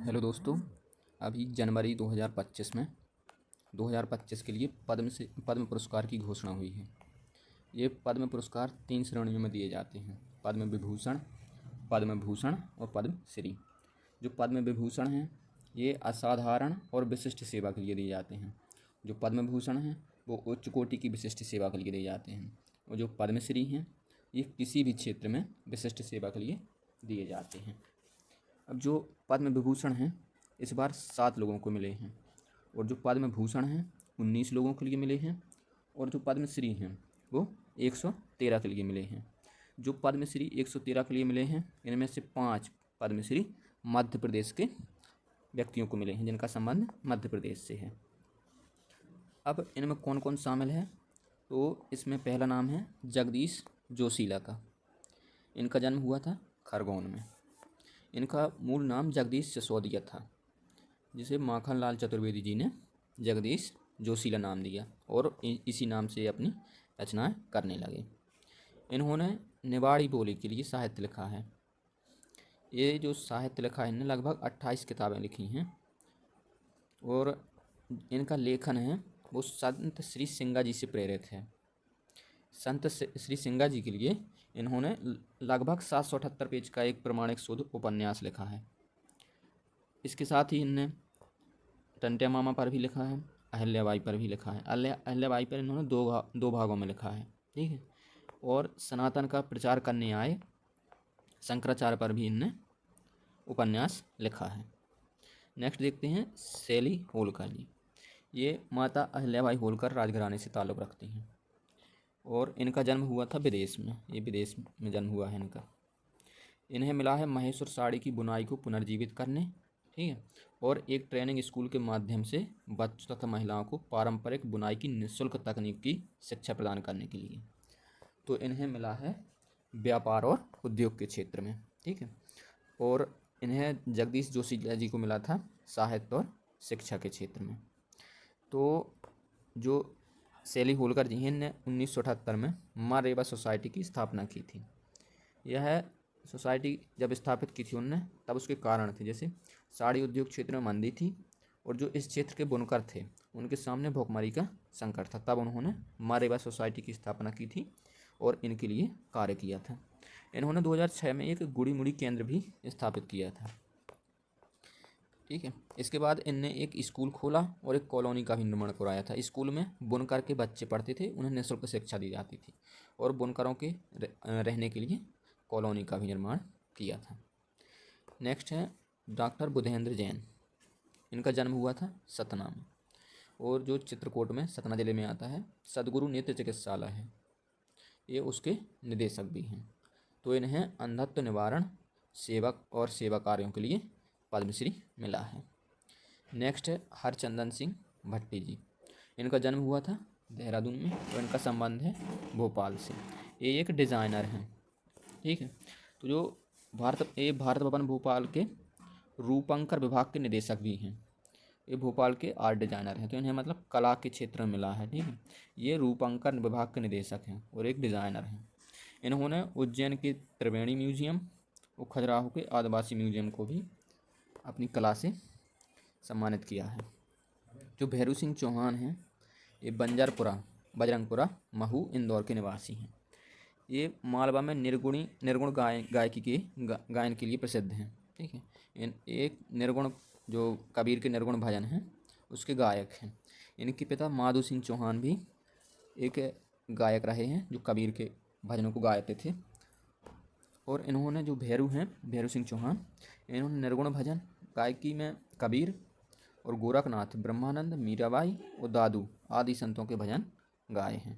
Hello दोस्तों, अभी जनवरी 2025 में 2025 के लिए पद्म पुरस्कार की घोषणा हुई है। ये पद्म पुरस्कार 3 श्रेणियों में दिए जाते हैं: पद्म विभूषण, पद्म भूषण और पद्म श्री। जो पद्म विभूषण हैं ये असाधारण और विशिष्ट सेवा के लिए दिए जाते हैं। जो पद्म भूषण हैं वो उच्च कोटि की विशिष्ट सेवा के लिए दिए जाते हैं, और जो पद्म श्री हैं ये किसी भी क्षेत्र में विशिष्ट सेवा के लिए दिए जाते हैं। अब जो पद्म विभूषण हैं इस बार 7 लोगों को मिले हैं, और जो पद्म भूषण हैं 19 लोगों के लिए मिले हैं, और जो पद्मश्री हैं वो 113 के लिए मिले हैं। जो पद्मश्री 113 के लिए मिले हैं इनमें से 5 पद्मश्री मध्य प्रदेश के व्यक्तियों को मिले हैं, जिनका संबंध मध्य प्रदेश से है। अब इनमें कौन कौन शामिल है, तो इसमें पहला नाम है जगदीश जोशीला का। इनका जन्म हुआ था खरगोन में। इनका मूल नाम जगदीश सिसोदिया था, जिसे माखनलाल चतुर्वेदी जी ने जगदीश जोशीला नाम दिया, और इसी नाम से अपनी रचनाएं करने लगे। इन्होंने निवाड़ी बोली के लिए साहित्य लिखा है। ये जो साहित्य लिखा है इन्होंने लगभग 28 किताबें लिखी हैं, और इनका लेखन है वो संत श्री सिंगा जी से प्रेरित है। संत श्री सिंगा जी के लिए इन्होंने लगभग 778 पेज का एक प्रमाणिक शोध उपन्यास लिखा है। इसके साथ ही इनने टंट्या मामा पर भी लिखा है, अहिल्याबाई पर भी लिखा है। अहिल्याबाई पर इन्होंने दो भागों में लिखा है, ठीक है। और सनातन का प्रचार करने आए शंकराचार्य पर भी इनने उपन्यास लिखा है। नेक्स्ट देखते हैं शैली होलकर जी। ये माता अहिल्याबाई होलकर राजघराने से ताल्लुक़ रखती हैं, और इनका जन्म हुआ था विदेश में। ये विदेश में जन्म हुआ है इनका। इन्हें मिला है महेश्वर साड़ी की बुनाई को पुनर्जीवित करने, ठीक है, और एक ट्रेनिंग स्कूल के माध्यम से बच्चों तथा महिलाओं को पारंपरिक बुनाई की निःशुल्क तकनीक की शिक्षा प्रदान करने के लिए। तो इन्हें मिला है व्यापार और उद्योग के क्षेत्र में, ठीक है। और इन्हें जगदीश जोशीला जी को मिला था साहित्य और शिक्षा के क्षेत्र में। तो जो शैली होलकर जी हैं ने 1978 में माँ रेवा सोसाइटी की स्थापना की थी। यह सोसाइटी जब स्थापित की थी उनने तब उसके कारण थे, जैसे साड़ी उद्योग क्षेत्र में मंदी थी, और जो इस क्षेत्र के बुनकर थे उनके सामने भुखमरी का संकट था। तब उन्होंने माँ रेवा सोसाइटी की स्थापना की थी और इनके लिए कार्य किया था। इन्होंने 2006 में एक गुड़ी मुड़ी केंद्र भी स्थापित किया था, ठीक है। इसके बाद इनने एक स्कूल खोला और एक कॉलोनी का भी निर्माण कराया था। स्कूल में बुनकर के बच्चे पढ़ते थे, उन्हें निःशुल्क शिक्षा दी जाती थी, और बुनकरों के रहने के लिए कॉलोनी का भी निर्माण किया था। नेक्स्ट है डॉक्टर बुधेंद्र जैन। इनका जन्म हुआ था सतना में, और जो चित्रकूट में सतना जिले में आता है सदगुरु नेत्र चिकित्सालय है, ये उसके निदेशक भी हैं। तो इन्हें अंधत्व निवारण सेवक और सेवा कार्यों के लिए पद्मश्री मिला है। नेक्स्ट है हरचंदन सिंह भट्टी जी। इनका जन्म हुआ था देहरादून में, और इनका संबंध है भोपाल से। ये एक डिज़ाइनर हैं, ठीक है। तो जो भारत भवन भोपाल के रूपंकर विभाग के निदेशक भी हैं। ये भोपाल के आर्ट डिज़ाइनर हैं, तो इन्हें मतलब कला के क्षेत्र में मिला है, ठीक है। ये रूपंकर विभाग के निदेशक हैं और एक डिज़ाइनर हैं। इन्होंने उज्जैन के त्रिवेणी म्यूजियम और खजुराहो के आदिवासी म्यूजियम को भी अपनी कला से सम्मानित किया है। जो भैरू सिंह चौहान हैं ये बजरंगपुरा महू इंदौर के निवासी हैं। ये मालवा में निर्गुण गायकी के गायन के लिए प्रसिद्ध हैं, ठीक है। एक निर्गुण जो कबीर के निर्गुण भजन हैं उसके गायक हैं। इनके पिता माधो सिंह चौहान भी एक गायक रहे हैं जो कबीर के भजनों को गाते थे। और इन्होंने जो भैरू सिंह चौहान, इन्होंने निर्गुण भजन गायकी में कबीर और गोरखनाथ, ब्रह्मानंद, मीराबाई और दादू आदि संतों के भजन गाए हैं।